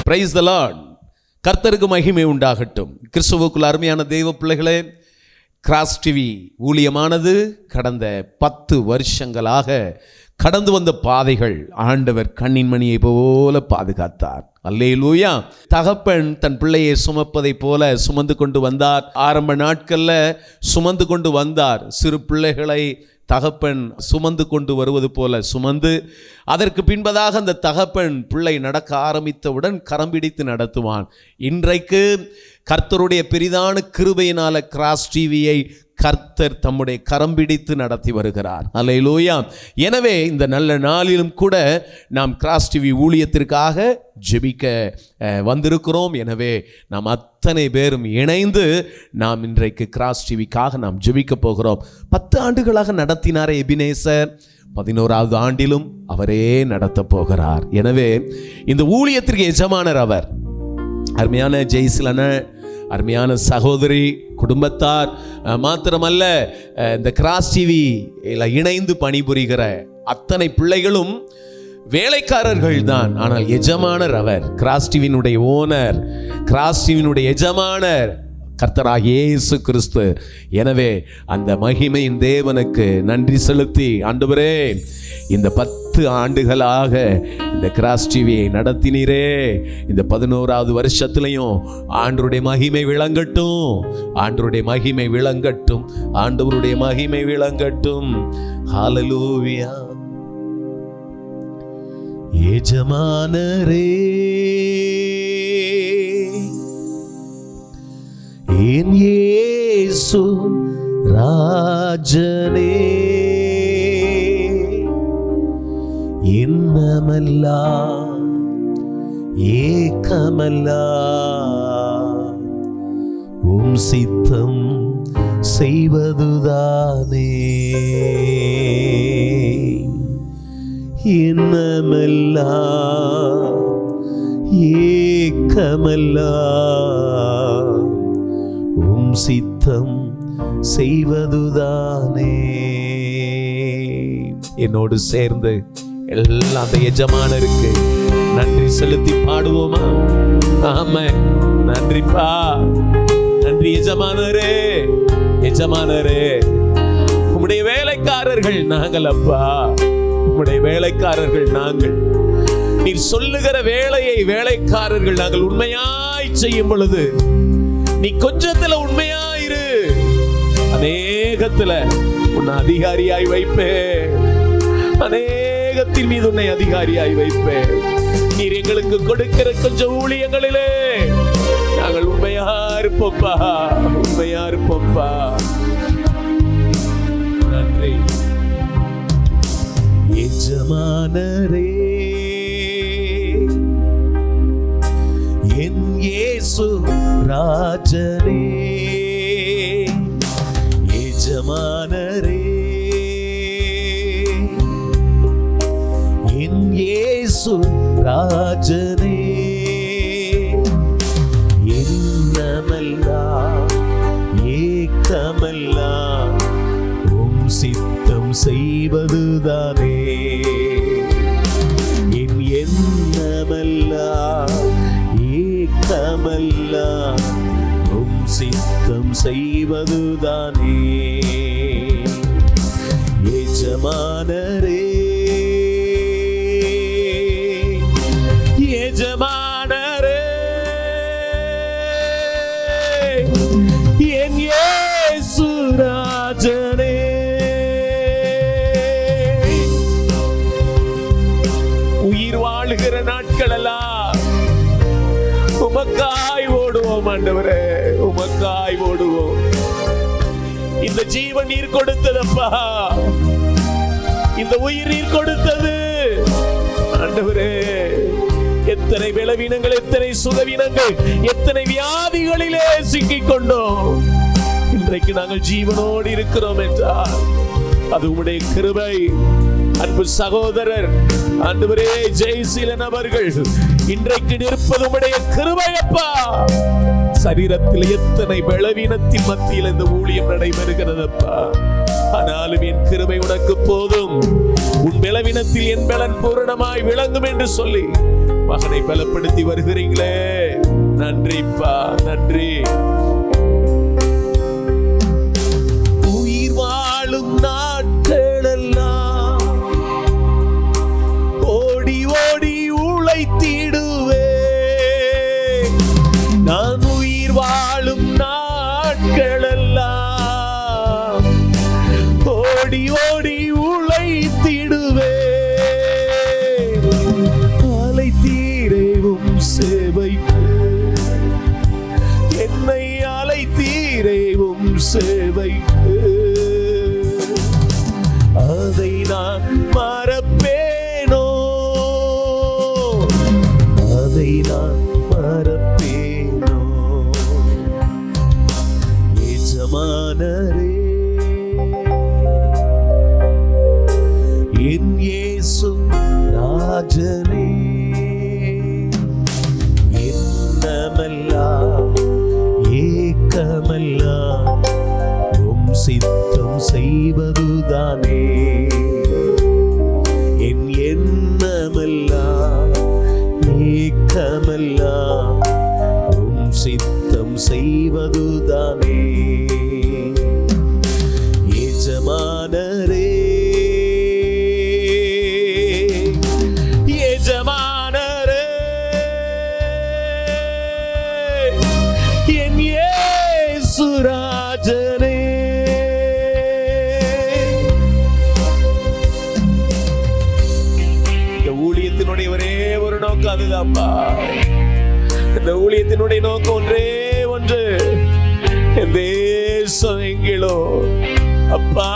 Praise the Lord. கர்த்தருக்கு மகிமை உண்டாகட்டும். கிறிஸ்துவுக்குள் அருமையான தெய்வ பிள்ளைகளே, கிராஸ் டிவி ஊழியமானது கடந்த 10 வருஷங்களாக கடந்து வந்த பாதைகள் ஆண்டவர் கண்ணின் மணியை போல பாதுகாத்தார். அல்லேலூயா. தகப்பன் தன் பிள்ளையை சுமப்பதை போல சுமந்து கொண்டு வந்தார். ஆரம்ப நாட்கள்ல சுமந்து கொண்டு வந்தார். சிறு பிள்ளைகளை தகப்பன் சுமந்து கொண்டு வருவது போல சுமந்து, அதற்கு பின்பதாக அந்த தகப்பன் பிள்ளை நடக்க ஆரம்பித்தவுடன் கரம் பிடித்து நடத்துவான். இன்றைக்கு கர்த்தருடைய பெரிதான கிருபையினால கிராஸ் டிவியை கர்த்தர் தம்முடைய கரம் பிடித்து நடத்தி வருகிறார். அல்லேலூயா. எனவே இந்த நல்ல நாளிலும் கூட நாம் கிராஸ் டிவி ஊழியத்திற்காக ஜெபிக்க வந்திருக்கிறோம். எனவே நாம் அத்தனை பேரும் இணைந்து நாம் இன்றைக்கு கிராஸ் டிவிக்காக நாம் ஜெபிக்க போகிறோம். 10 ஆண்டுகளாக நடத்தினாரே எபினேசர், 11வது ஆண்டிலும் அவரே நடத்த போகிறார். எனவே இந்த ஊழியத்திற்கு எஜமானர் அவர். அருமையான ஜெய்சிலன, அருமையான சகோதரி, குடும்பத்தார் மாத்திரமல்ல, இந்த கிராஸ் டிவி இணைந்து பணிபுரிகிற அத்தனை பிள்ளைகளும் வேலைக்காரர்கள் தான். ஆனால் எஜமானர் அவர். கிராஸ் டிவியினுடைய ஓனர், கிராஸ் டிவியினுடைய எஜமானர் கர்த்தராகிய இயேசு கிறிஸ்து. எனவே அந்த மகிமையின் தேவனுக்கு நன்றி செலுத்தி, ஆண்டவரே இந்த 10 ஆண்டுகளாக இந்த கிராஸ் டிவியை நடத்தினீரே, இந்த 11வது வருஷத்துலையும் ஆண்டவருடைய மகிமை விளங்கட்டும், ஆண்டவருடைய மகிமை விளங்கட்டும், ஆண்டவருடைய மகிமை விளங்கட்டும். ஹல்லேலூயா. எஜமானரே, என் இயேசு ராஜனே, இன்னமெல்லாம் ஏக்கமெல்லாம் உம் சித்தம் செய்வதுதானே. இன்னமெல்லாம் ஏக்கமெல்லாம் உம் சித்தம் செய்வதுதானே. என்னோடு சேர்ந்து எல்லாம் அந்த எஜமானருக்கு நன்றி செலுத்தி பாடுவோமா? ஆமென். நன்றிப்பா, நன்றி எஜமானரே. எஜமானரே, உம்முடைய வேலைக்காரர்கள் நாங்கள் அப்பா, உம்முடைய வேலைக்காரர்கள் நாங்கள். நீர் சொல்லுகிற வேலையை வேலைக்காரர்கள் நாங்கள் உண்மையாய் செய்யும் பொழுது, நீ கொஞ்சத்துல உண்மையாயிரு, அநேகத்துல உன்னை அதிகாரியாய் வைப்பே, அநேகத்தின் மீது உன்னை அதிகாரியாய் வைப்பே. நீர் எங்களுக்கு கொடுக்கிற கொஞ்சம் ஊழியங்களிலே நாங்கள் உண்மையா இருப்போம்பா, உண்மையா இருப்போம்பா. நன்றி எஜமானரே, என் இயேசு ராஜனே, எஜமானரே, என் இயேசு ராஜனே, இன்னமெல்லாம் ஏக்கமெல்லாம் உம் சித்தம் செய்வதுதானே. என் எண்ணமெல்லாம் ஏக்கமெல்லாம் உம் சித்தம் செய்வதுதானே. எஜமானரே, எஜமானரே, என் இயேசு ராஜனே, உயிர் வாழுகிற நாட்களெல்லாம் உமக்காய் ஓடுவோம் ஆண்டவரே, உமக்காய் ஓடுவோம். இந்த ஜீவன் நீர் கொடுத்ததப்பா, இந்த உயிர் நீர் கொடுத்தது ஆண்டவரே. எத்தனை பலவீனங்கள், எத்தனை சுகவீனங்கள், எத்தனை வியாதிகளிலே சிக்கிக் கொண்டோம். இன்றைக்கு நாங்கள் ஜீவனோடு இருக்கிறோம் என்றால் அது உம்முடைய கிருபை. அன்பு சகோதரர் ஆண்டவரே ஜெய்சீலன் அவர்கள் இன்றைக்கு நிற்பது உம்முடைய கிருபை அப்பா. சரீரத்தில் எத்தனை பலவீனத்தின் மத்தியில் இந்த ஊழியம் நடைபெறுகிறதப்பா. ஆனாலும் என் கிருபை உனக்கு போதும், உன் பலவீனத்தில் என் பலன் பூரணமாய் விளங்கும் என்று சொல்லி மகனை பலப்படுத்தி வருகிறீங்களே, நன்றிப்பா, நன்றி. உயிர் வாழும் நாட்களெல்லாம் ஓடி ஓடி உழைத்திடுவே. நான் உயிர் வாழும் நாட்களெல்லாம் ஓடி ஓடி உழைத்திடுவே. அலைத்தீரேவும் சேவைக்கு என்னை அலைத்தீரேவும் சேவைக்கு அதை நான் மறப்பேனோ, அதை நான் மறப்பேனோ. எஜமானரே, என் இயேசு ராஜனே, என்னமெல்லாம் ஏக்கமெல்லாம் உம் சித்தம் செய்வதுதானே. என் எண்ணமெல்லாம் ஏக்கமெல்லாம் உம் சித்தம் செய்வதுதானே. எஜமானரே, எஜமானரே, என் இயேசு ராஜனே. இந்த ஊழியத்தினுடைய ஒரே ஒரு நோக்கம் அதுதான்ப்பா. இந்த ஊழியத்தினுடைய நோக்கம் ஒன்றே ஒன்று, என் தேசம் எங்கிலோ அப்பா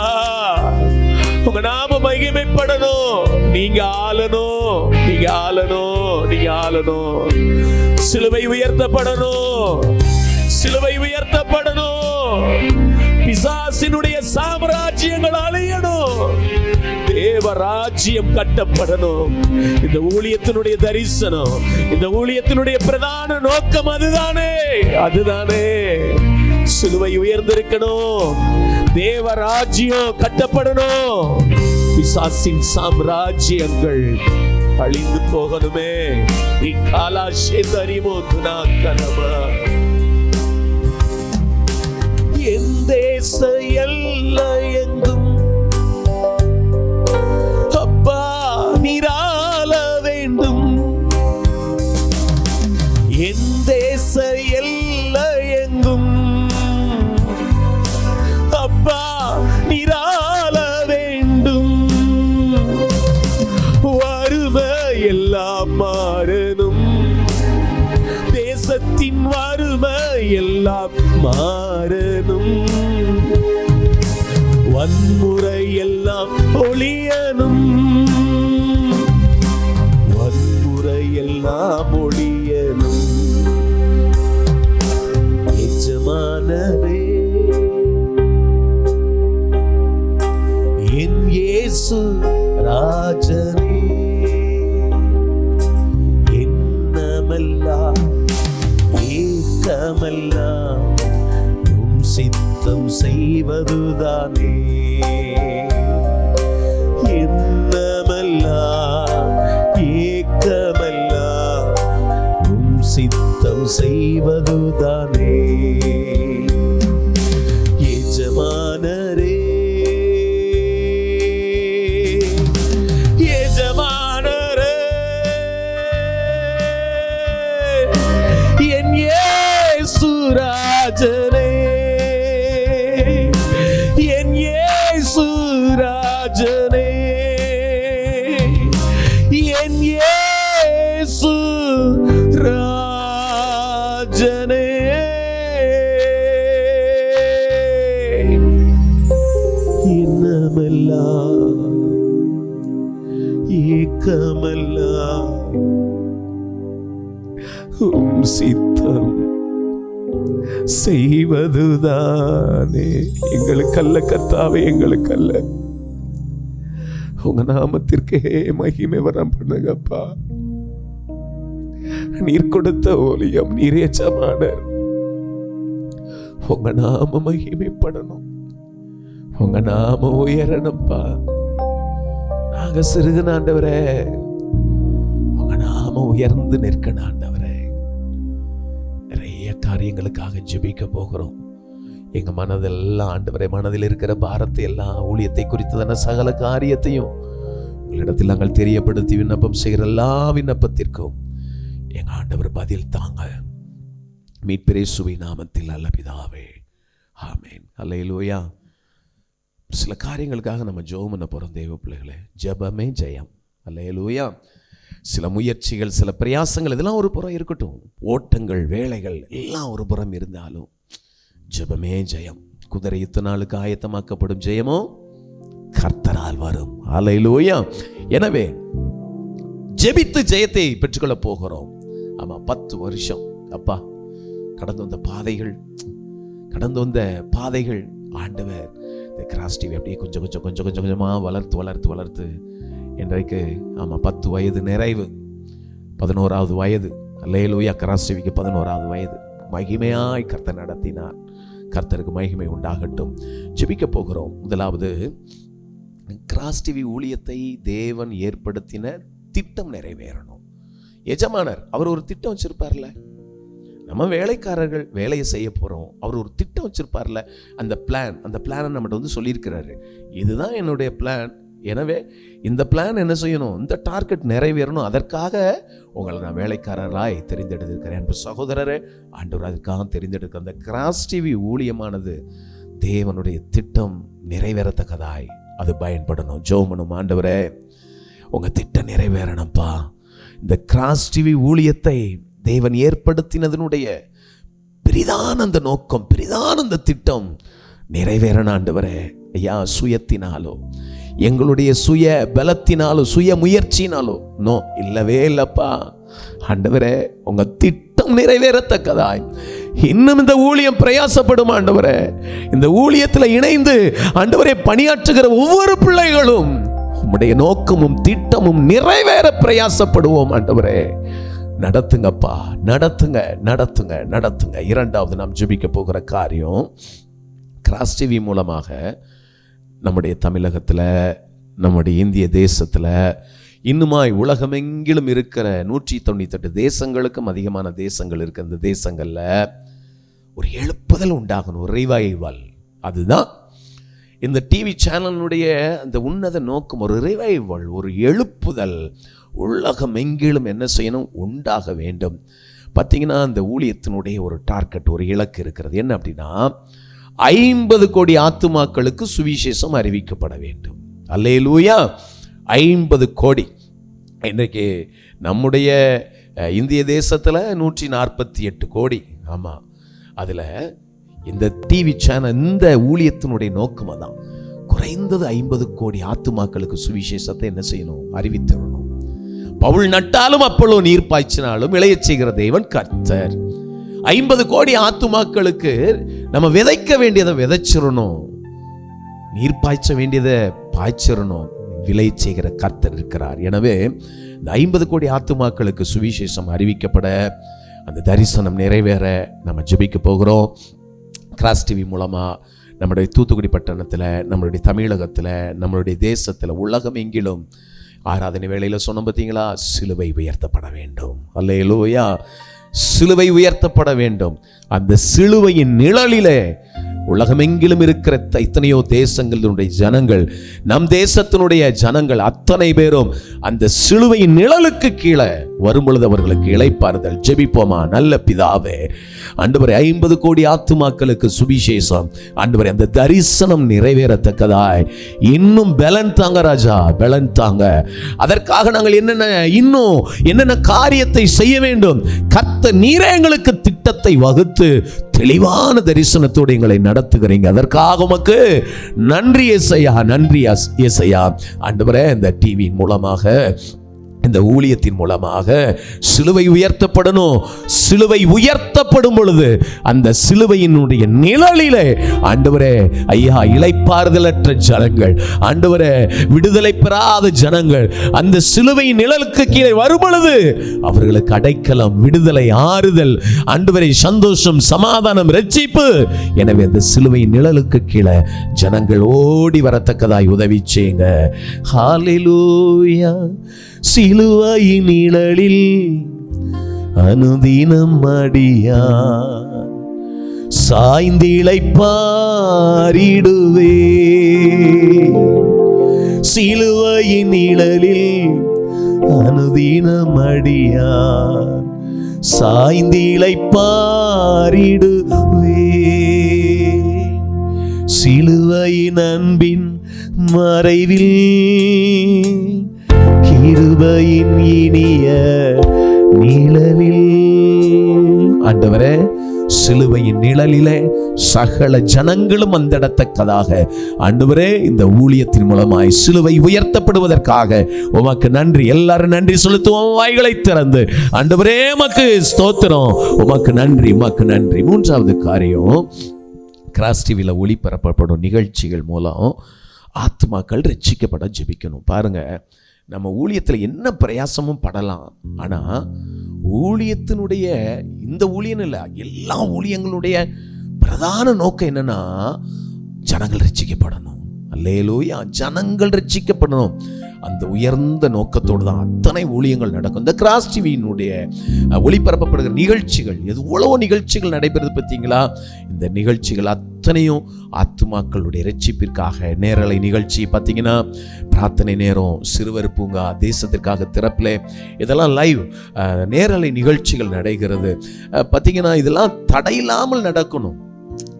உங்க நாம மகிமைப்படணும். நீங்க ஆளணும், நீங்க ஆளணும், நீங்க ஆளணும். சிலுவை உயர்த்தப்படணும், சிலுவை உயர்த்தப்படணும். பிசாசினுடைய சாம்ராஜ்யங்கள் அழியணும், தேவ ராஜ்யம் கட்டப்படணும். இந்த ஊழியத்தினுடைய தரிசனம், இந்த ஊழியத்தினுடைய பிரதான நோக்கம் அதுதானே, அதுதானே. சிலுவை உயர்ந்திருக்கணும், தேவ ராஜ்யம் கட்டப்படணும், பிசாசின் சாம்ராஜ்யங்கள் அழிந்து போகணுமே. நீ காலாஷே தரிமோ துனா கனமா. என் தேச எல்லை எங்கும் அப்பா நீராள வேண்டும். என் தேச எல்லை எங்கும் அப்பா நீராள வேண்டும். வறுமை எல்லாம் மாறணும், தேசத்தின் வறுமை எல்லாம் மாறணும். வன்முறை எல்லாம் ஒழியணும், வன்முறை எல்லாம் ஒழியணும். எஜமானரே, என் இயேசு ராஜனே, என்னமெல்லாம் ஏக்கமெல்லாம் உம் சித்தம் செய்வதுதானே. என்னமெல்லாம் ஏக்கமெல்லாம் உம் சித்தம் செய்வதுதானே. எஜமானரே, எஜமானரே, என் இயேசு ராஜனே, என் இயேசு ராஜனே, என் இயேசு ராஜனே. என்னமெல்லாம் ஏக்கமெல்லாம் உம் சித்தம் செய்வதுதானே. எங்களுக்கல்ல கர்த்தாவே, எங்களுக்கல்ல, உங்க நாமத்திற்கே மகிமை வரம் பண்ணுங்கப்பா. நீர் கொடுத்த ஊழியம், நீர் எஜமானர். உங்க நாம மகிமைப்படணும், உங்க நாம உயரணும்ப்பா. நாங்க சிறுகன ஆண்டவரே, உங்க நாம நாம உயர்ந்து நிற்கணும் ஆண்டவரே. நிறைய காரியங்களுக்காக ஜெபிக்க போகிறோம். எங்க மனதெல்லாம் ஆண்டவரே, மனதில் இருக்கிற பாரத்தை எல்லாம், ஊழியத்தை குறித்ததான சகல காரியத்தையும் உங்களிடத்தில் நாங்கள் தெரியப்படுத்தி விண்ணப்பம் செய்கிற எல்லா விண்ணப்பத்திற்கும் எங்க ஆண்டவர் பதில் தாங்க. மீட்பர் இயேசுவின் நாமத்தில் நல்ல பிதாவே, ஆமென். அல்லேலூயா. சில காரியங்களுக்காக நம்ம ஜெபம் பண்ண போறோம் தேவ பிள்ளைகளே. ஜெபமே ஜெயம். அல்லேலூயா. சில முயற்சிகள், சில பிரயாசங்கள் இதெல்லாம் ஒரு புறம் இருக்கட்டும், ஓட்டங்கள், வேலைகள் எல்லாம் ஒரு புறம் இருந்தாலும் ஜெபமே ஜெயம். குதிரை யுத்த நாளுக்கு ஆயத்தமாக்கப்படும் ஜெயமோ கர்த்தரால் வரும். அல்லேலூயா. எனவே ஜெபித்து ஜெயத்தை பெற்றுக்கொள்ள போகிறோம். ஆமா, 10 வருஷம் அப்பா கடந்து வந்த பாதைகள் ஆண்டவர் இந்த கிராஸ் டிவி அப்படியே கொஞ்சம் கொஞ்சமாக வளர்த்து இன்றைக்கு 10 வயது நிறைவு, 11வது வயது. அல்லேலூயா. கிராஸ் டிவிக்கு 11வது வயது. மகிமையாய் கர்த்தர் நடத்தினார். கர்த்தருக்கு மகிமை உண்டாகட்டும். ஜெபிக்க போகிறோம். முதலாவது, கிராஸ் டிவி ஊழியத்தை தேவன் ஏற்படுத்தின திட்டம் நிறைவேறணும். எஜமானர் அவர் ஒரு திட்டம் வச்சிருப்பார்ல. நம்ம வேலைக்காரர்கள் வேலையை செய்ய போறோம், அவர் ஒரு திட்டம் வச்சிருப்பார்ல. அந்த பிளானை நம்மகிட்ட சொல்லியிருக்கிறாரு, இதுதான் என்னுடைய பிளான். எனவே இந்த பிளான் என்ன செய்யணும், இந்த டார்கெட் நிறைவேறணும், அதற்காக உங்களை நான் வேலைக்காரராய் தெரிந்தெடுத்திருக்கிறேன். என் சகோதரரே, ஆண்டவர் அதுக்காக தெரிந்தெடுக்கிற அந்த கிராஸ் டிவி ஊழியமானது தேவனுடைய திட்டம் நிறைவேறத்தக்கதாய் அது பயன்படணும். ஜெபம், ஆண்டவரே உங்க திட்டம் நிறைவேறணும்ப்பா. இந்த கிராஸ் டிவி ஊழியத்தை தேவன் ஏற்படுத்தினதனுடைய பெரிதான அந்த நோக்கம், பெரிதான அந்த திட்டம் நிறைவேறணும் ஆண்டவரே. ஐயா, சுயத்தினாலோ, எங்களுடைய சுய பலத்தினாலோ, சுய முயற்சினாலோ இல்லவே இல்லப்பா. ஆண்டவரே உங்க திட்டம் நிறைவேறத்தக்கதாய் இன்னும் இந்த ஊழியம் பிரயாசப்படும் ஆண்டவரே. இந்த ஊழியத்தில் இணைந்து ஆண்டவரே பணியாற்றுகிற ஒவ்வொரு பிள்ளைகளும் உம்முடைய நோக்கமும் திட்டமும் நிறைவேற பிரயாசப்படுவோம் ஆண்டவரே. நடத்துங்கப்பா, நடத்துங்க. இரண்டாவது நாம் ஜெபிக்க போகிற காரியம், கிராஸ் டிவி மூலமாக நம்முடைய தமிழகத்தில், நம்முடைய இந்திய தேசத்தில், இன்னுமாய் உலகமெங்கிலும் இருக்கிற 198 தேசங்களுக்கும் அதிகமான தேசங்கள் இருக்கு. அந்த தேசங்களில் ஒரு எழுப்புதல் உண்டாகணும், ஒரு ரிவைவல். அதுதான் இந்த டிவி சேனலுடைய அந்த உன்னத நோக்கம். ஒரு ரிவைவல், ஒரு எழுப்புதல் உலகம் எங்கிலும் என்ன செய்யணும், உண்டாக வேண்டும். பார்த்தீங்கன்னா அந்த ஊழியத்தினுடைய ஒரு டார்கெட், ஒரு இலக்கு இருக்கிறது. என்ன அப்படின்னா, 50 கோடி ஆத்துமாக்களுக்கு சுவிசேஷம் அறிவிக்கப்பட வேண்டும். அல்லேலூயா. 50 கோடி. இன்றைக்கு நம்முடைய இந்திய தேசத்தில் 148 கோடி. ஆமாம், அதில் இந்த டிவி சேனல், இந்த ஊழியத்தினுடைய நோக்கம் தான் குறைந்தது 50 கோடி ஆத்துமாக்களுக்கு சுவிசேஷத்தை என்ன செய்யணும், அறிவித்திடணும். பவுல் நட்டாலும் அப்பொழுது நீர் பாய்ச்சினாலும் விளையச் செய்கிற தேவன் கர்த்தர். 50 கோடி ஆத்துமாக்களுக்கு நம்ம விதைக்க வேண்டியதை விதைச்சிடணும், நீர் பாய்ச்ச வேண்டியதை பாய்ச்சிடணும். விளையச் செய்கிற கர்த்தர் இருக்கிறார். எனவே இந்த 50 கோடி ஆத்துமாக்களுக்கு சுவிசேஷம் அறிவிக்கப்பட, அந்த தரிசனம் நிறைவேற நம்ம ஜெபிக்க போகிறோம். கிராஸ் டிவி மூலமாக நம்முடைய தூத்துக்குடி பட்டணத்தில், நம்மளுடைய தமிழகத்தில், நம்மளுடைய தேசத்தில், உலகம் எங்கிலும் ஆராதனை வேளையில் சொன்ன பார்த்தீங்களா, சிலுவை உயர்த்தப்பட வேண்டும். அல்லேலூயா. சிலுவை உயர்த்தப்பட வேண்டும். அந்த சிலுவையின் நிழலிலே உலகமெங்கிலும் இருக்கிற எத்தனையோ தேசங்களுடைய ஜனங்கள், நம் தேசத்தினுடைய ஜனங்கள் அத்தனை பேரும் அந்த சிலுவையின் நிழலுக்கு கீழே வரும்பொழுது அவர்களுக்கு இளைப்பாறுதல். ஜெபிப்போமா. நல்ல பிதாவே, ஆண்டவரே 50 கோடி ஆத்துமாக்களுக்கு சுவிசேஷம் ஆண்டவரே அந்த தரிசனம் நிறைவேறத்தக்கதாய் இன்னும் பலன் தாங்க ராஜா, பலன் தாங்க. அதற்காக நாங்கள் என்னென்ன காரியத்தை செய்ய வேண்டும், கர்த்தர் நீரே எங்களுக்கு திட்டத்தை வகுத்து தெளிவான தரிசனத்தோடு எங்களை நடத்துகிறீங்க. அதற்காக உமக்கு நன்றி ஏசையா, நன்றி ஏசையா. ஆண்டவரே இந்த டிவியின் மூலமாக, இந்த ஊழியத்தின் மூலமாக சிலுவை உயர்த்தப்படணும். சிலுவை உயர்த்தப்படும் பொழுது அந்த சிலுவையினுடைய நிழலிலே ஆண்டவரே ஐயா இளைப்பாறுதலற்ற ஜனங்கள், ஆண்டவரே விடுதலை பெறாத ஜனங்கள் அந்த சிலுவை நிழலுக்கு கீழே வரும் பொழுது அவர்களுக்கு அடைக்கலம், விடுதலை, ஆறுதல், ஆண்டவரே சந்தோஷம், சமாதானம், இரட்சிப்பு. எனவே அந்த சிலுவை நிழலுக்கு கீழே ஜனங்கள் ஓடி வரத்தக்கதாய் உதவி செய்யுங்க. ஹல்லேலூயா. சிலுவையின் நிழலில் அனுதினம் அடியான் சாய்ந்திளைப்பாரிடுவே. சிலுவையின் நிழலில் அனுதினம் அடியான் சாய்ந்திளைப்பாரிடுவே. சிலுவையின் அன்பின் மறைவில் கிருபையின் இனிய நிழலில். ஆண்டவரே, சிலுவையின் நிழலிலே சகல ஜனங்களும் வந்திடத்தக்கதாக ஆண்டவரே இந்த ஊழியத்தின் மூலமாய் சிலுவை உயர்த்தப்படுவதற்காக உமக்கு நன்றி. எல்லாரும் நன்றி செலுத்துவோம், வாய்களை திறந்து. ஆண்டவரே உமக்கு ஸ்தோத்திரம், உமக்கு நன்றி, உமக்கு நன்றி. மூன்றாவது காரியம், கிராஸ் டிவியில் ஒளிபரப்பப்படும் நிகழ்ச்சிகள் மூலம் ஆத்மாக்கள் ரட்சிக்கப்பட ஜெபிக்கணும். பாருங்க, நம்ம ஊழியத்தில் என்ன பிரயாசமும் படலாம், ஆனால் ஊழியத்தினுடைய இந்த ஊழியம் இல்லை, எல்லா ஊழியங்களுடைய பிரதான நோக்கம் என்னன்னா ஜனங்கள் ரட்சிக்கப்படணும். அல்லேலூயா, ஜனங்கள் ரட்சிக்கப்படணும். அந்த உயர்ந்த நோக்கத்தோடு தான் அத்தனை ஊழியங்கள் நடக்கும். இந்த கிராஸ் டிவியினுடைய ஒளிபரப்பப்படுகிற நிகழ்ச்சிகள், எவ்வளவோ நிகழ்ச்சிகள் நடைபெறுது பார்த்தீங்களா? இந்த நிகழ்ச்சிகள் அத்தனையும் ஆத்துமாக்களுடைய ரட்சிப்பிற்காக. நேரலை நிகழ்ச்சி பார்த்தீங்கன்னா, பிரார்த்தனை நேரம், சிறுவர் பூங்கா, தேசத்திற்காக திறப்பில், இதெல்லாம் லைவ் நேரலை நிகழ்ச்சிகள் நடைகிறது பார்த்தீங்கன்னா. இதெல்லாம் தடையில்லாமல் நடக்கணும்.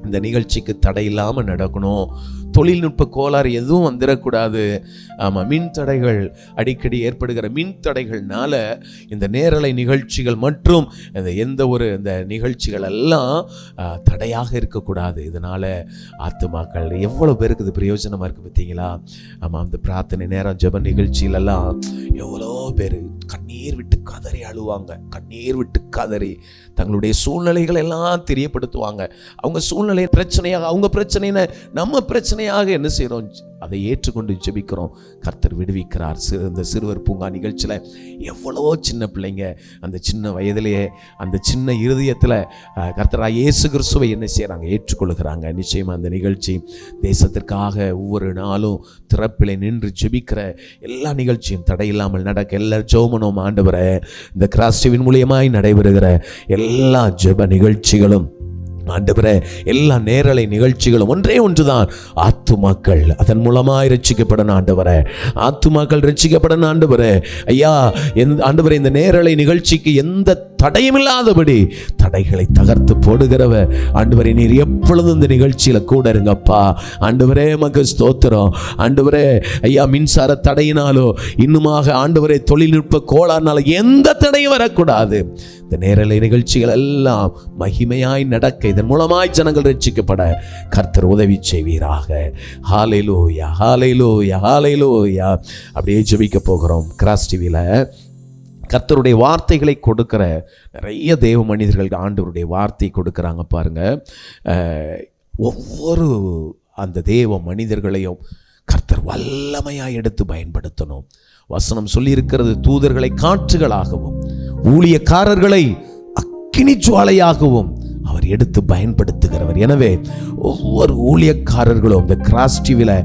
இந்த நிகழ்ச்சிக்கு தடையில்லாமல் நடக்கணும். தொழில்நுட்ப கோளாறு எதுவும் வந்துடக்கூடாது. ஆமாம், மின் தடைகள் அடிக்கடி ஏற்படுகிற மின் தடைகள்னால இந்த நேரலை நிகழ்ச்சிகள் மற்றும் எந்த ஒரு இந்த நிகழ்ச்சிகள் எல்லாம் தடையாக இருக்கக்கூடாது. இதனால் ஆத்துமாக்கள் எவ்வளோ பேருக்கு இது பிரயோஜனமாக இருக்குது பார்த்தீங்களா? ஆமாம், அந்த பிரார்த்தனை நேரம் ஜெப நிகழ்ச்சியிலெல்லாம் எவ்வளோ பேர் கண்ணீர் விட்டு கதறி அழுவாங்க. கண்ணீர் விட்டு கதறி தங்களுடைய சூழ்நிலைகள் எல்லாம் தெரியப்படுத்துவாங்க. அவங்க சூழ்நிலை பிரச்சனையாக, அவங்க பிரச்சனைன்னு நம்ம பிரச்சனையாக என்ன செய்கிறோம், அதை ஏற்றுக்கொண்டு ஜெபிக்கிறோம். கர்த்தர் விடுவிக்கிறார். இந்த சிறுவர் பூங்கா நிகழ்ச்சியில் எவ்வளோ சின்ன பிள்ளைங்க அந்த சின்ன வயதிலேயே அந்த சின்ன இருதயத்தில் கர்த்தராகிய இயேசு கிறிஸ்துவை என்ன செய்கிறாங்க, ஏற்றுக்கொள்கிறாங்க. நிச்சயமாக அந்த நிகழ்ச்சி தேசத்திற்காக ஒவ்வொரு நாளும் திறப்பிலே நின்று ஜெபிக்கிற எல்லா நிகழ்ச்சியும் தடையில்லாமல் நடக்க எல்லாரும் ஜெபமனோம். ஆண்டவரே, இந்த கிராஸ் டிவியின் மூலியமாய் நடைபெறுகிற எல்லா ஜெப நிகழ்ச்சிகளும் ஆண்டவரே, எல்லா நேரலை நிகழ்ச்சிகளும் ஒன்றே ஒன்றுதான், ஆத்துமாக்கள் அதன் மூலமாய் ரட்சிக்கப்படணும். ஆண்டவரே, ஆத்துமாக்கள் ரட்சிக்கப்படணும். ஆண்டவரே, ஐயா, ஆண்டவரே, இந்த நேரலை நிகழ்ச்சிக்கு எந்த தடையும் இல்லாதபடி தடைகளை தகர்த்து போடுகிறவர் ஆண்டவரே, நீர் எப்பொழுதும் இந்த நிகழ்ச்சியில கூட இருங்கப்பா. ஆண்டவரே, மக்கு ஸ்தோத்திரம். ஆண்டவரே, ஐயா, மின்சார தடையினாலோ இன்னுமாக ஆண்டவரே தொழில்நுட்ப கோளாறுனால எந்த தடையும் வரக்கூடாது. இந்த நேரலை நிகழ்ச்சிகள் எல்லாம் மகிமையாய் நடக்க, இதன் மூலமாய் ஜனங்கள் ரட்சிக்கப்பட கர்த்தர் உதவி செய்வீராக. ஹல்லேலூயா, ஹல்லேலூயா, ஹல்லேலூயா. அப்படியே ஜெபிக்க போகிறோம். கிராஸ் டிவியில் கர்த்தருடைய வார்த்தைகளை கொடுக்கிற நிறைய தேவ மனிதர்கள் ஆண்டவருடைய வார்த்தை கொடுக்குறாங்க பாருங்க. ஒவ்வொரு அந்த தேவ மனிதர்களையும் கர்த்தர் வல்லமையாக எடுத்து பயன்படுத்தணும். வசனம் சொல்லி இருக்கிறது, தூதர்களை காற்றுகளாகவும் ஊழியக்காரர்களை அக்கினி ஜுவாலையாகவும் அவர் எடுத்து பயன்படுத்துகிறவர். எனவே ஒவ்வொரு ஊழியக்காரர்களும் இந்த கிராஸ் டிவியில்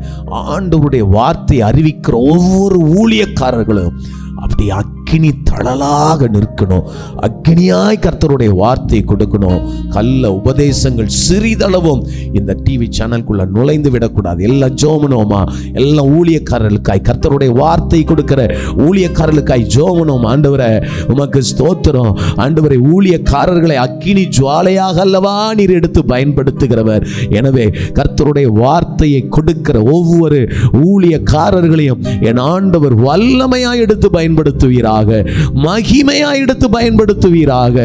ஆண்டவருடைய வார்த்தை அறிவிக்கிற ஒவ்வொரு ஊழியக்காரர்களும் அப்படி அக்கினி தழலாக நிற்கணும். அக்கினியாய் கர்த்தருடைய வார்த்தை கொடுக்கணும். கள்ள உபதேசங்கள் சிறிதளவும் இந்த டிவி சேனலுக்குள்ள நுழைந்து விடக்கூடாது. எல்லாம் ஜோமனோமா, எல்லாம் ஊழியக்காரர்களுக்காய், கர்த்தருடைய வார்த்தை கொடுக்கிற ஊழியக்காரர்களுக்காய் ஜோமனோம். ஆண்டவரே, உமக்கு ஸ்தோத்திரம். ஆண்டவரை, ஊழியக்காரர்களை அக்கினி ஜுவாலையாக அல்லவா நீர் எடுத்து பயன்படுத்துகிறவர். எனவே கர்த்தருடைய வார்த்தையை கொடுக்கிற ஒவ்வொரு ஊழியக்காரர்களையும் என் ஆண்டவர் வல்லமையாய் எடுத்து பயன்படுத்துவீராக, மகிமையாய் எடுத்து பயன்படுத்துவீராக.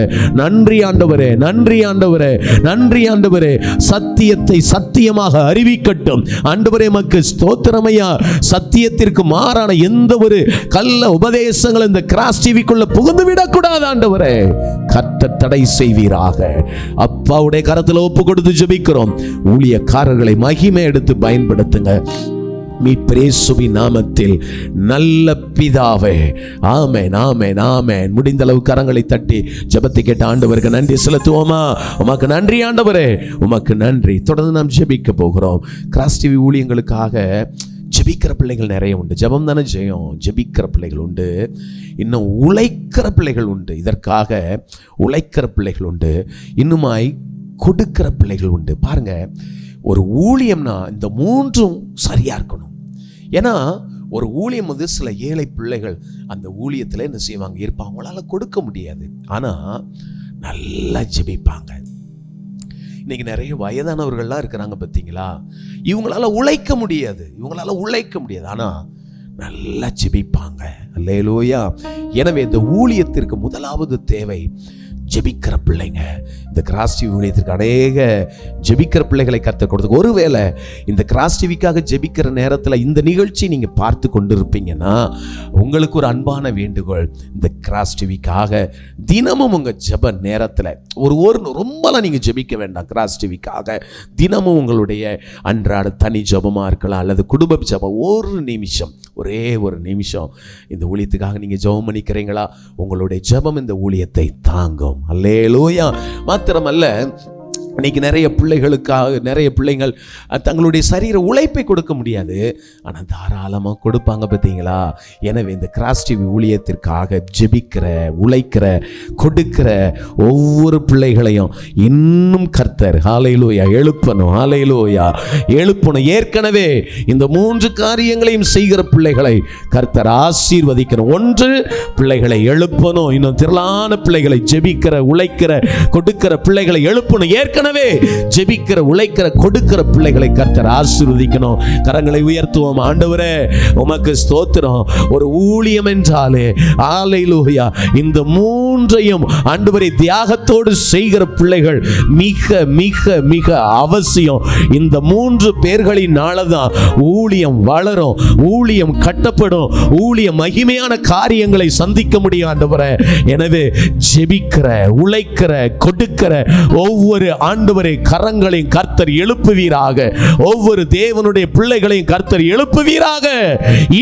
நன்றி ஆண்டவரே, நன்றி ஆண்டவரே, நன்றி ஆண்டவரே. சத்தியத்தை சத்தியமாக அறிவிக்கட்டும். ஆண்டவரே, மக்கு ஸ்தோத்திரமையா. சத்தியத்திற்கு மாறான எந்த ஒரு கள்ள உபதேசங்கள் இந்த கிராஸ் டிவிக்குள்ள புகுந்து விடக்கூடாது. ஆண்டவரே, கர்த்தர் தடை செய்வீராக. அப்பாவுடைய கரத்தில் ஒப்பு கொடுத்து ஜெபிக்கிறோம். ஊழியக்காரர்களை மகிமை எடுத்து பயன்படுத்துங்க. மீட்பரேசுவின் நாமத்தில் நல்ல பிதாவே, ஆமென், ஆமென், ஆமென். முடிந்த அளவு கரங்களை தட்டி ஜெபத்தை கேட்ட ஆண்டவருக்கு நன்றி செலுத்துவோமா? உமக்கு நன்றி ஆண்டவரே, உமக்கு நன்றி. தொடர்ந்து நாம் ஜெபிக்க போகிறோம். கிராஸ் டிவி ஊழியங்களுக்காக ஜெபிக்கிற பிள்ளைகள் நிறைய உண்டு. ஜெபம் தானே ஜெயம். ஜெபிக்கிற பிள்ளைகள் உண்டு, இன்னும் உழைக்கிற பிள்ளைகள் உண்டு, இதற்காக உழைக்கிற பிள்ளைகள் உண்டு, இன்னுமாய் கொடுக்கிற பிள்ளைகள் உண்டு. பாருங்க, ஒரு ஊழியம்னா இந்த மூன்றும் சரியா இருக்கணும். ஏன்னா ஒரு ஊழியம் வந்து சில ஏழை பிள்ளைகள் அந்த ஊழியத்தில் என்ன செய்வாங்க, இருப்பாங்க, அவங்களால கொடுக்க முடியாது, ஆனா நல்லா ஜெபிப்பாங்க. இன்னைக்கு நிறைய வயதானவர்கள்லாம் இருக்கிறாங்க பார்த்தீங்களா, இவங்களால உழைக்க முடியாது, ஆனா நல்லா ஜெபிப்பாங்க. அல்லேலூயா. எனவே இந்த ஊழியத்திற்கு முதலாவது தேவை ஜெபிக்கிற பிள்ளைங்க. இந்த கிராஸ் டிவி ஊழியத்திற்கு அநேக ஜெபிக்கிற பிள்ளைகளை கற்றுக் கொடுத்து, ஒருவேளை இந்த கிராஸ் டிவிக்காக ஜெபிக்கிற நேரத்தில் இந்த நிகழ்ச்சி நீங்கள் பார்த்து கொண்டு இருப்பீங்கன்னா உங்களுக்கு ஒரு அன்பான வேண்டுகோள், இந்த கிராஸ் டிவிக்காக தினமும் உங்கள் ஜெப நேரத்தில் ரொம்பலாம் நீங்கள் ஜெபிக்க வேண்டாம். கிராஸ் டிவிக்காக தினமும் உங்களுடைய அன்றாட தனி ஜெபமாக இருக்கலாம், அல்லது குடும்ப ஜெபம், ஒரே ஒரு நிமிஷம் இந்த ஊழியத்துக்காக நீங்கள் ஜெபம் பண்ணிக்கிறீங்களா, உங்களுடைய ஜெபம் இந்த ஊழியத்தை தாங்கும். அல்லேலூயா. மாத்திரமல்ல, இன்னைக்கு நிறைய பிள்ளைகள் தங்களுடைய சரீர உழைப்பை கொடுக்க முடியாது, ஆனால் தாராளமாக கொடுப்பாங்க பார்த்தீங்களா. எனவே இந்த கிராஸ் டிவி ஊழியத்திற்காக ஜெபிக்கிற, உழைக்கிற, கொடுக்கிற ஒவ்வொரு பிள்ளைகளையும் இன்னும் கர்த்தர் ஹல்லேலூயா எழுப்பணும். ஏற்கனவே இந்த 3 காரியங்களையும் செய்கிற பிள்ளைகளை கர்த்தர் ஆசீர்வதிக்கணும். ஒன்று, பிள்ளைகளை எழுப்பணும். இன்னும் திரளான பிள்ளைகளை ஜெபிக்கிற, உழைக்கிற, கொடுக்கிற பிள்ளைகளை எழுப்பணும். ஏற்கனவே ஜெபிக்கிற, உழைக்கிற, கொடுக்கிற பிள்ளைகளை கர்த்தர் ஆசீர்வதிக்கணும். கரங்களை உயர்த்துவோம். ஆண்டவரே உமக்கு ஸ்தோத்திரம். ஒரு ஊழியம் என்றாலே ஹல்லேலூயா இந்த 3ஐயும் ஆண்டவரே தியாகத்தோடு செய்கிற பிள்ளைகள் மிக மிக மிக அவசியம். இந்த 3 பேர்களினாலதான் ஊழியம் வளரும், ஊழியம் கட்டப்படும், ஊழியம் மகிமையான காரியங்களை சந்திக்க முடியும். ஆண்டவரே, எனவே ஜெபிக்கிற, உழைக்கிற, கொடுக்கிற ஒவ்வொரு ஆண்டவரே கரங்களையும் கர்த்தர் எழுப்புவீராக. ஒவ்வொரு தேவனுடைய பிள்ளைகளையும் கர்த்தர் எழுப்புவீராக.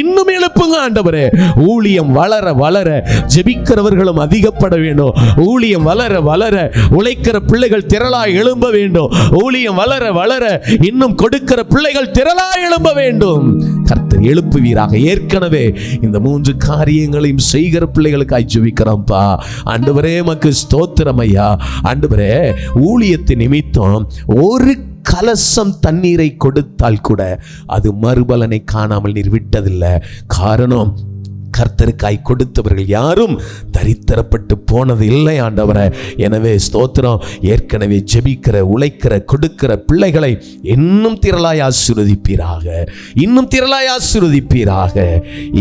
இன்னும் எழுப்புங்க ஆண்டவரே. ஊழியம் வளர வளர ஜெபிக்கிறவர்களும் அதிகப்பட வேண்டும். ஊழியம் வளர வளர உழைக்கிற பிள்ளைகள் திரளாய் எழும்ப வேண்டும். ஊழியம் வளர வளர இன்னும் கொடுக்கிற பிள்ளைகள் திரளாய் எழும்ப வேண்டும். கர்த்தர் எழுப்புவீராக. ஏற்கனவே இந்த 3 காரியங்களையும் செய்கிற பிள்ளைகளுக்காய் ஜெபிக்கிறோம்ப்பா. ஆண்டவரே உமக்கு ஸ்தோத்திரம் ஐயா. ஆண்டவரே, ஊழியத்தின் நிமித்தம் ஒரு கலசம் தண்ணீரை கொடுத்தால் கூட அது மறுபலனை காணாமல் நீர் விட்டதில்லை. காரணம், கர்த்தருக்காய் கொடுத்தவர்கள் யாரும் தரித்திரப்பட்டு போனது இல்லை ஆண்டவரே. எனவே ஸ்தோத்திரம். ஏற்கனவே ஜெபிக்கிற, உழைக்கிற, கொடுக்கிற பிள்ளைகளை இன்னும் திரளாய் ஆசீர்வதிப்பீராக, இன்னும் திரளாய் ஆசீர்வதிப்பீராக.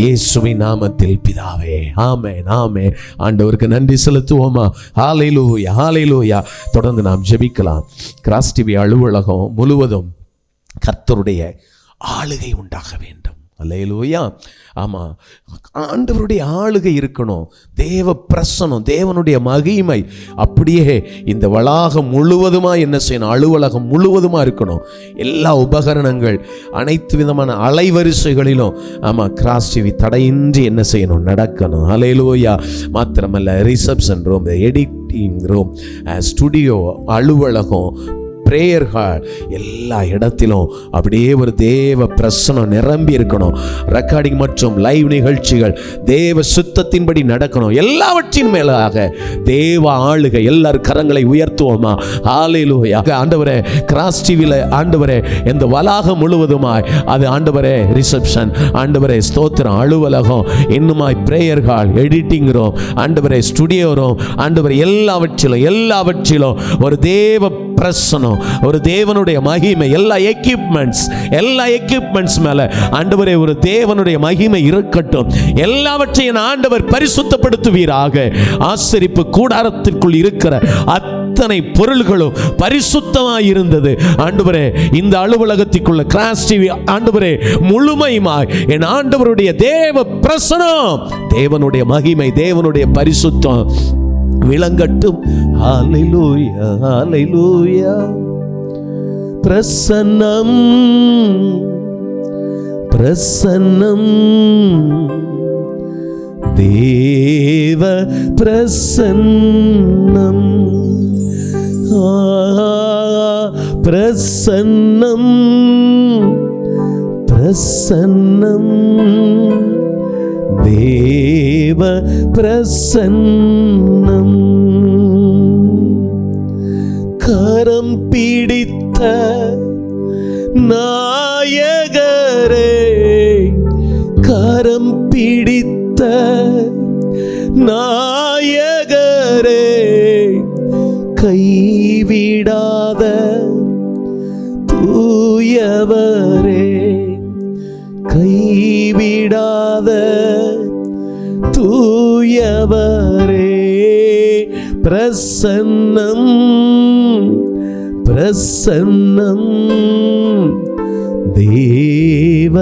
இயேசுவின் நாமத்தில் பிதாவே, ஆமென் ஆமென். ஆண்டவருக்கு நன்றி செலுத்துவோமா? ஹல்லேலூயா ஹல்லேலூயா. தொடர்ந்து நாம் ஜெபிக்கலாம். கிராஸ் டிவி அலுவலகம் முழுவதும் கர்த்தருடைய ஆளுகை உண்டாக வேண்டும். அல்லேலூயா. ஆமாம், ஆண்டவருடைய ஆளுகை இருக்கணும். தேவ பிரசனம், தேவனுடைய மகிமை அப்படியே இந்த வளாகம் முழுவதுமாக என்ன செய்யணும், அலுவலகம் முழுவதுமாக இருக்கணும். எல்லா உபகரணங்கள், அனைத்து விதமான அலைவரிசைகளிலும் ஆமாம் கிராஸ் டிவி தடையின்றி என்ன செய்யணும், நடக்கணும். அல்லேலூயா. மாத்திரமல்ல, reception room, editing room, studio, அலுவலகம், பிரேயர் ஹால், எல்லா இடத்திலும் அப்படியே ஒரு தேவ பிரசனம் நிரம்பி இருக்கணும். ரெக்கார்டிங் மற்றும் லைவ் நிகழ்ச்சிகள் தேவ சுத்தத்தின்படி நடக்கணும். எல்லாவற்றின் மேலாக தேவ ஆளுகை. எல்லாரும் கரங்களை உயர்த்துவோமா? ஹல்லேலூயா. ஆண்டவரே, கிராஸ் டிவியில் ஆண்டவரே இந்த வளாகம் முழுவதுமாய் அது ஆண்டவரே ரிசப்ஷன், ஆண்டவரே ஸ்தோத்திரம், அலுவலகம், இன்னுமாய் பிரேயர் ஹால், எடிட்டிங் ரூம், ஆண்டவரே ஸ்டுடியோ ரூம், ஆண்டவரே எல்லாவற்றிலும் ஒரு தேவ பிரசனம், ஒரு தேவனுடைய மகிமை, எல்லா எக்யூப்மெண்ட்ஸ் மேல ஆண்டவரே ஒரு தேவனுடைய மகிமை இருக்கட்டும். எல்லாவற்றையும் ஆண்டவர் பரிசுத்தப்படுத்துவீராக. ஆசரிப்பு கூடாரத்திற்குள் இருக்கிற அத்தனை பொருள்களும் பரிசுத்தமாய் இருந்தது ஆண்டவரே. இந்த அலுவலகத்திற்குள்ள கிராஸ் டிவி ஆண்டவரே முழுமையுமாய் என் ஆண்டவருடைய தேவ பிரசனம், தேவனுடைய மகிமை, தேவனுடைய பரிசுத்தம் விளங்கட்டும். ஹல்லேலூயா ஹல்லேலூயா. பிரசன்னம் பிரசன்னம் தேவ பிரசன்னம் பிரசன்னம் பிரசன்னம் பிரசன்னம், தேவ பிரசன்னம். கரம் பிடித்த நாயகரே, கரம் பிடித்த நாயகரே, கைவிடாத தூயவரே, கைவிடாத தூயவரே, பிரசன்னம், பிரசன்னம், தேவ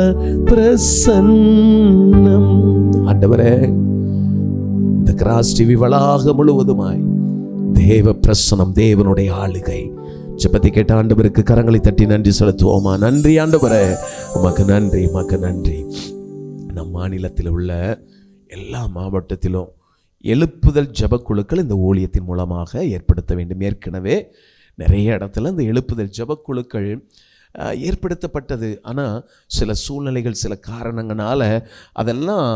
பிரசன்னம். ஆண்டவரே, இந்த கிராஸ் டிவி வளாகம் முழுவதுமாய் தேவ பிரசன்னம், தேவனுடைய ஆளுகை. ஜெபத்தை கேட்ட ஆண்டவருக்கு கரங்களை தட்டி நன்றி செலுத்துவோமா? நன்றி ஆண்டவரே, உமக்கு நன்றி, உமக்கு நன்றி. நம் மாநிலத்தில் உள்ள எல்லா மாவட்டத்திலும் எழுப்புதல் ஜெபக்குழுக்கள் இந்த ஊழியத்தின் மூலமாக ஏற்படுத்த வேண்டும். ஏற்கனவே நிறைய இடத்துல இந்த எழுப்புதல் ஜெபக்குழுக்கள் ஏற்படுத்தப்பட்டது. ஆனால் சில சூழ்நிலைகள், சில காரணங்களால அதெல்லாம்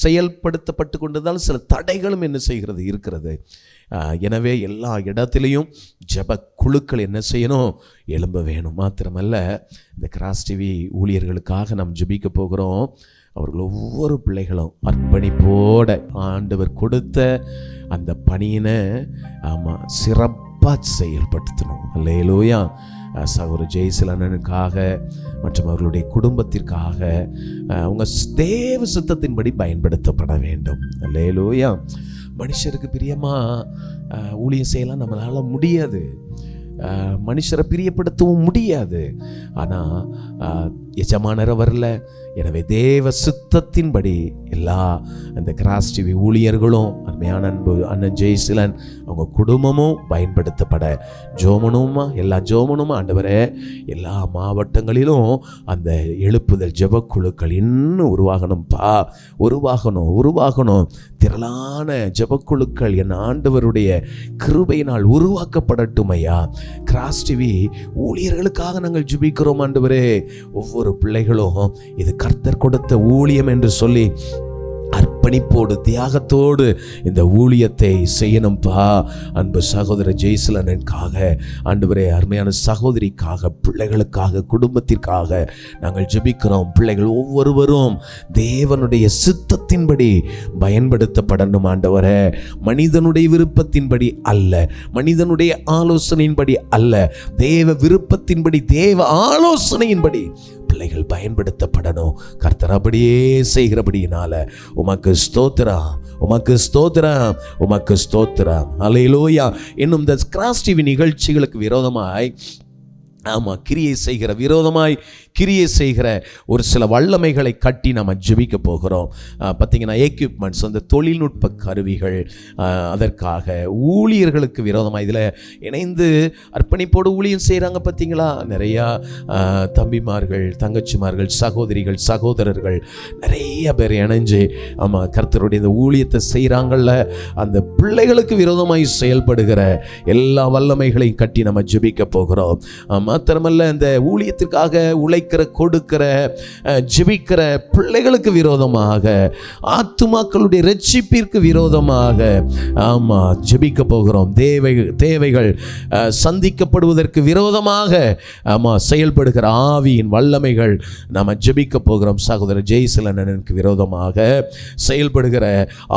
செயல்படுத்தப்பட்டு கொண்டதால் சில தடைகளும் என்ன செய்கிறது இருக்கிறது. எனவே எல்லா இடத்துலையும் ஜெப குழுக்கள் என்ன செய்யணும்? எழும்ப வேணும். மாத்திரமல்ல, இந்த கிராஸ் டிவி ஊழியர்களுக்காக நாம் ஜெபிக்க போகிறோம். அவர்கள் ஒவ்வொரு பிள்ளைகளும் அர்ப்பணிப்போட ஆண்டவர் கொடுத்த அந்த பணியினை சிறப்பாக செயல்படுத்தணும். அல்லேலூயா. சகோதரர் ஜெயசில் அண்ணனுக்காக மற்றும் அவர்களுடைய குடும்பத்திற்காக அவங்க தேவ சித்தத்தின்படி பயன்படுத்தப்பட வேண்டும். அல்லேலூயா. மனுஷருக்கு பிரியமாக ஊழியம் செய்யலாம் நம்மளால முடியாது, மனுஷரை பிரியப்படுத்தவும் முடியாது. ஆனால் எஜமானர் வரல. எனவே தேவ சித்தத்தின்படி எல்லா அந்த கிராஸ் டிவி ஊழியர்களும், அருமையான அன்பு அண்ணன் ஜெயசிலன் அவங்க குடும்பமும் பயன்படுத்தப்பட ஜோமனுமா, எல்லா ஜோமனுமா ஆண்டவரே, எல்லா மாவட்டங்களிலும் அந்த எழுப்புதல் ஜெபக்குழுக்கள் இன்னும் உருவாகணும்ப்பா, உருவாகணும். திரளான ஜெபக்குழுக்கள் என் ஆண்டவருடைய கிருபையினால் உருவாக்கப்படட்டும் ஐயா. கிராஸ் டிவி ஊழியர்களுக்காக நாங்கள் ஜெபிக்கிறோம் ஆண்டவரே. ஒவ்வொரு பிள்ளைகளும் இது கர்த்தர் கொடுத்த ஊழியம் என்று சொல்லி அர்ப்பணிப்போடு தியாகத்தோடு இந்த ஊழியத்தை செய்யணும்ப்பா. அன்பு சகோதரர் ஜெயசிலனுக்காக ஆண்டவரே, அருமையான சகோதரிக்காக, பிள்ளைகளுக்காக, குடும்பத்திற்காக நாங்கள் ஜெபிக்கிறோம். பிள்ளைகள் ஒவ்வொருவரும் தேவனுடைய சித்தத்தின்படி பயன்படுத்தப்படணும் ஆண்டவரே. மனிதனுடைய விருப்பத்தின்படி அல்ல, மனிதனுடைய ஆலோசனையின்படி அல்ல, தேவ விருப்பத்தின்படி, தேவ ஆலோசனையின்படி பிள்ளைகள் பயன்படுத்தப்படணும். கர்த்தர் அப்படியே செய்கிறபடியினால உமக்கு ஸ்தோத்திரம், உமக்கு ஸ்தோத்திரம், உமக்கு ஸ்தோத்திரம். அல்லேலூயா. இன்னும் இந்த கிராஸ் டிவி நிகழ்ச்சிகளுக்கு விரோதமாய் விரோதமாய் கிரியை செய்கிற ஒரு சில வல்லமைகளை கட்டி நம்ம ஜெபிக்க போகிறோம். பார்த்தீங்கன்னா எக்யூப்மெண்ட்ஸ், அந்த தொழில்நுட்ப கருவிகள், அதற்காக ஊழியர்களுக்கு விரோதமாக இதில் இணைந்து அர்ப்பணிப்போடு ஊழியம் செய்கிறாங்க. பார்த்தீங்களா, நிறையா தம்பிமார்கள், தங்கச்சிமார்கள், சகோதரிகள், சகோதரர்கள் நிறைய பேர் இணைஞ்சு கர்த்தருடைய இந்த ஊழியத்தை செய்கிறாங்கல்ல. அந்த பிள்ளைகளுக்கு விரோதமாய் செயல்படுகிற எல்லா வல்லமைகளையும் கட்டி நம்ம ஜெபிக்க போகிறோம். மாத்திரமல்ல, இந்த ஊழியத்திற்காக உழைக்கிற, கொடுக்கிற, ஜெபிக்கிற பிள்ளைகளுக்கு விரோதமாக, ஆத்துமாக்களுடைய ரட்சிப்பிற்கு விரோதமாக ஜெபிக்க போகிறோம். தேவைகள் சந்திக்கப்படுவதற்கு விரோதமாக செயல்படுகிற ஆவியின் வல்லமைகள் நாம ஜெபிக்க போகிறோம். சகோதரர் ஜெயசிலனுக்கு விரோதமாக செயல்படுகிற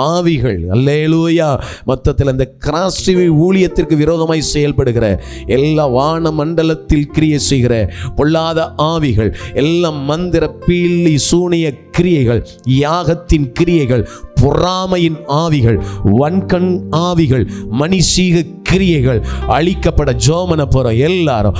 ஆவிகள், அல்லேலூயா. மொத்தத்தில் இந்த கிராஸ் டிவி ஊழியத்திற்கு விரோதமாய் செயல்படுகிற எல்லா வான மண்டலத்தில் கிரியை செய்கிற பொல்லாத ஆவிகள், எல்லாம் மந்திர, பீலி, சூனிய கிரியைகள், யாகத்தின் கிரியைகள், பொறாமையின் ஆவிகள், வன்கண் ஆவிகள், மணிசீக கிரியைகள் அழிக்கப்பட ஜோமன போறோம். எல்லாரும்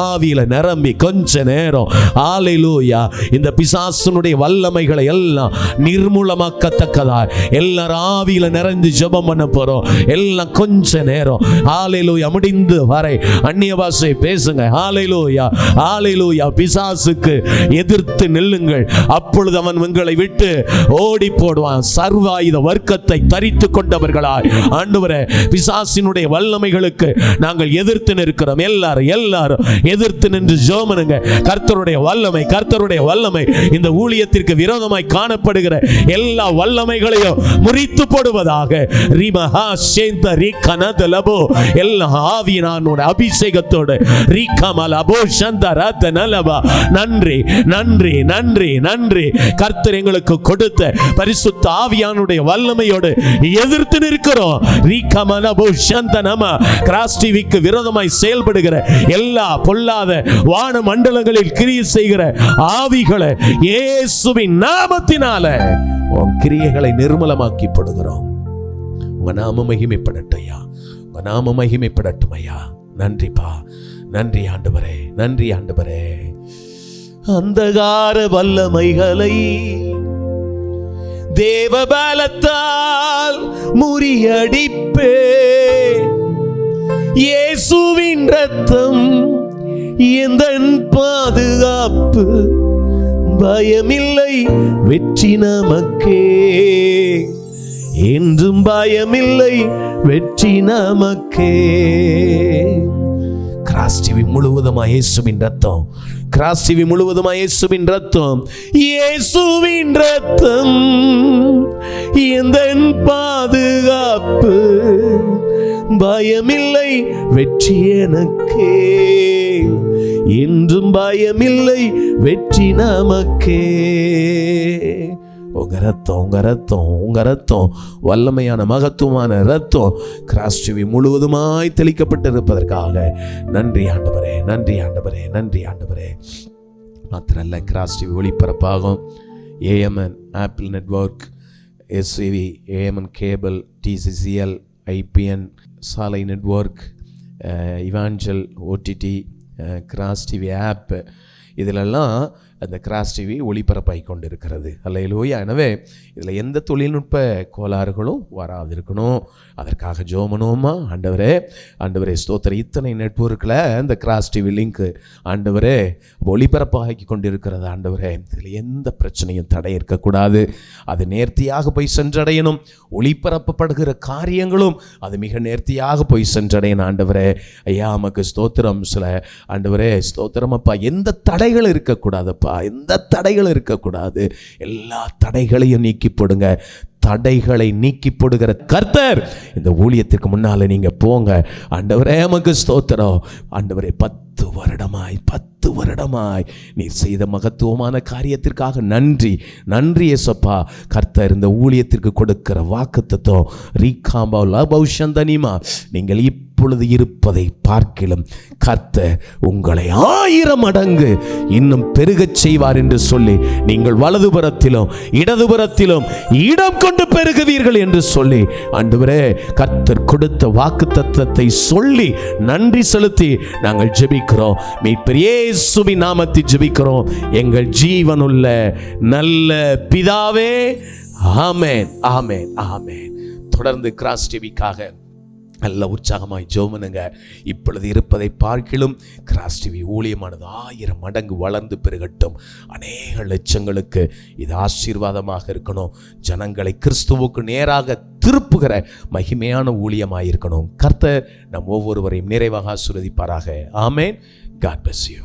ஆவியில நிரம்பி கொஞ்ச நேரம் ஹல்லேலூயா இந்த பிசாசுனுடைய வல்லமைகளை எல்லாம் நிர்மூலமாக்கத்தக்கதா எல்லாரும் ஆவியில நிறைந்து ஜெபம் பண்ண போறோம். எல்லாம் கொஞ்ச நேரம் ஹல்லேலூயா. முடிந்து வரை அந்நிய பாஷை பேசுங்க. ஹல்லேலூயா, ஹல்லேலூயா. பிசாசுக்கு எதிர்த்து நில்லுங்கள், அப்பொழுது அவன் உங்களை விட்டு ஓடி போடுவான். சர்வாயுத வர்க்கத்தை தரித்து கொண்டவர்களாய் ஆண்டவரே, பிசாசினுடைய பிசாசினுடைய வல்லமைகளுக்கு நாங்கள் எதிர்த்து நிற்கிறோம். எல்லாரும் எதிர்த்து நின்று ஜெபம்னுங்க. கர்த்தருடைய வல்லமை இந்த ஊழியத்திற்கு விரோதமாய் காணப்படுகிற எல்லா வல்லமைகளையும் முறித்து போடுவதாக. எல்லா ஆவியினானோட அபிஷேகத்தோடு நன்றி நன்றி நன்றி நன்றி. கர்த்தர் எங்களுக்கு கொடுத்த பரிசுத்த ஆவியானுடைய வல்லமையோடு எதிர்த்து நிற்கிறோம். கிராஸ் டிவிக்கு விரோதமாய் செயல்படுகிற எல்லா பொல்லாத வான மண்டலங்களில் கிரியை செய்கிற ஆவிகளை இயேசுவின் நாமத்தினால உன் கிரியைகளை நிர்மலமாக்கி போடுகிறோம். உங்க நாம மகிமைப்படட்டும் ஐயா, உங்க நாம மகிமைப்படட்டும் ஐயா. நன்றிப்பா, நன்றி ஆண்டவரே, நன்றி ஆண்டவரே. அந்தகார வல்லமைகளை தேவ பலத்தால் முறியடிப்பே. இயேசுவின் ரத்தம் எந்தன் பாதுகாப்பு. பயமில்லை, வெற்றி நமக்கே. என்றும் பயமில்லை, வெற்றி நமக்கே. கிராஸ் டிவி முழுவதுமா இயேசுவின் ரத்தம், கிராஸ் டிவி முழுவதுமா இயேசுவின் ரத்தம், இயேசுவின் ரத்தம் எந்தன் பாதுகாப்பு. பயமில்லை, வெற்றி எனக்கே. என்றும் பயமில்லை, வெற்றி நமக்கே. உங்க ரத்தம் வல்லமையான மகத்துவமான ரத்தம் கிராஸ் டிவி முழுவதுமாய் தெளிக்கப்பட்டிருப்பதற்காக நன்றி ஆண்டவரே, நன்றி ஆண்டவரே, நன்றி ஆண்டவரே. மாத்திரல்ல, கிராஸ் டிவி ஒளிபரப்பாகும் AMN apple network, SCV, AMN cable, TCCL, IBN, சாலை network, evangel, OTT, cross TV app, இதிலெல்லாம் அந்த கிராஸ் டிவி ஒளிபரப்பாகி கொண்டிருக்கிறது. அல்லேலூயா. எனவே இதில் எந்த தொழில்நுட்ப கோளாறுகளும் வராதிருக்கணும், அதற்காக ஜெபமனோமா. ஆண்டவரே ஸ்தோத்திரம். இத்தனை நெட்வொர்க்கில் இந்த கிராஸ் டிவி லிங்க் ஆண்டவரே ஒளிபரப்பாகி கொண்டிருக்கிறது. ஆண்டவரே, இதில் எந்த பிரச்சனையும் தடை இருக்கக்கூடாது, அது நேர்த்தியாக போய் சென்றடையணும். ஒளிபரப்பப்படுகிற காரியங்களும் அது மிக நேர்த்தியாக போய் சென்றடையணும். ஆண்டவரே ஐயா நமக்கு ஸ்தோத்திரம். சில ஆண்டவரே ஸ்தோத்திரம் அப்பா, எந்த தடைகள் இருக்கக்கூடாதுப்பா, எந்த தடைகள் இருக்கக்கூடாது. எல்லா தடைகளையும் நீக்கி போடுங்க. தடைகளை நீக்கி போடுகிற கர்த்தர் இந்த ஊழியத்திற்கு முன்னால நீங்க போங்க. ஆண்டவரே நமக்கு ஸ்தோத்திரம். ஆண்டவரே 10 வருடமாய் நீர் செய்த மகத்துவமான காரியத்திற்காக நன்றி, நன்றி ஏசப்பா. கர்த்தர் இந்த ஊழியத்திற்கு கொடுக்கிற வாக்குத்தத்தம் ரீகாம்பா லபௌஷந்தனிமா, நீங்கள் இப்பொழுது இருப்பதை பார்க்கிலும் கர்த்தர் உங்களை 1000 மடங்கு இன்னும் பெருகச் செய்வார் என்று சொல்லி, நீங்கள் வலதுபுறத்திலும் இடதுபுறத்திலும் இடம் கொண்டு பெருகுவீர்கள் என்று சொல்லி, ஆண்டவரே கர்த்தர் கொடுத்த வாக்குத்தத்தத்தை சொல்லி நன்றி செலுத்தி நாங்கள் ஜெபிக்கிறோம். மீட்பர் இயேசுவின் நாமத்தில் ஜெபிக்கிறோம் எங்கள் ஜீவனுள்ள நல்ல பிதாவே. ஆமென், ஆமென், ஆமென். தொடர்ந்து கிராஸ் டிவிக்காக நல்ல உற்சாகமாய் ஜெபமனுங்க. இப்பொழுது இருப்பதை பார்க்கிலும் கிராஸ் டிவி ஊழியமானது 1000 மடங்கு வளர்ந்து பெருகட்டும். அநேக லட்சங்களுக்கு இது ஆசீர்வாதமாக இருக்கணும். ஜனங்களை கிறிஸ்துவுக்கு நேராக திருப்புகிற மகிமையான ஊழியமாக இருக்கணும். கர்த்தர் நம் ஒவ்வொருவரையும் நிறைவாக ஆசீர்வதிப்பாராக. ஆமென். God bless you.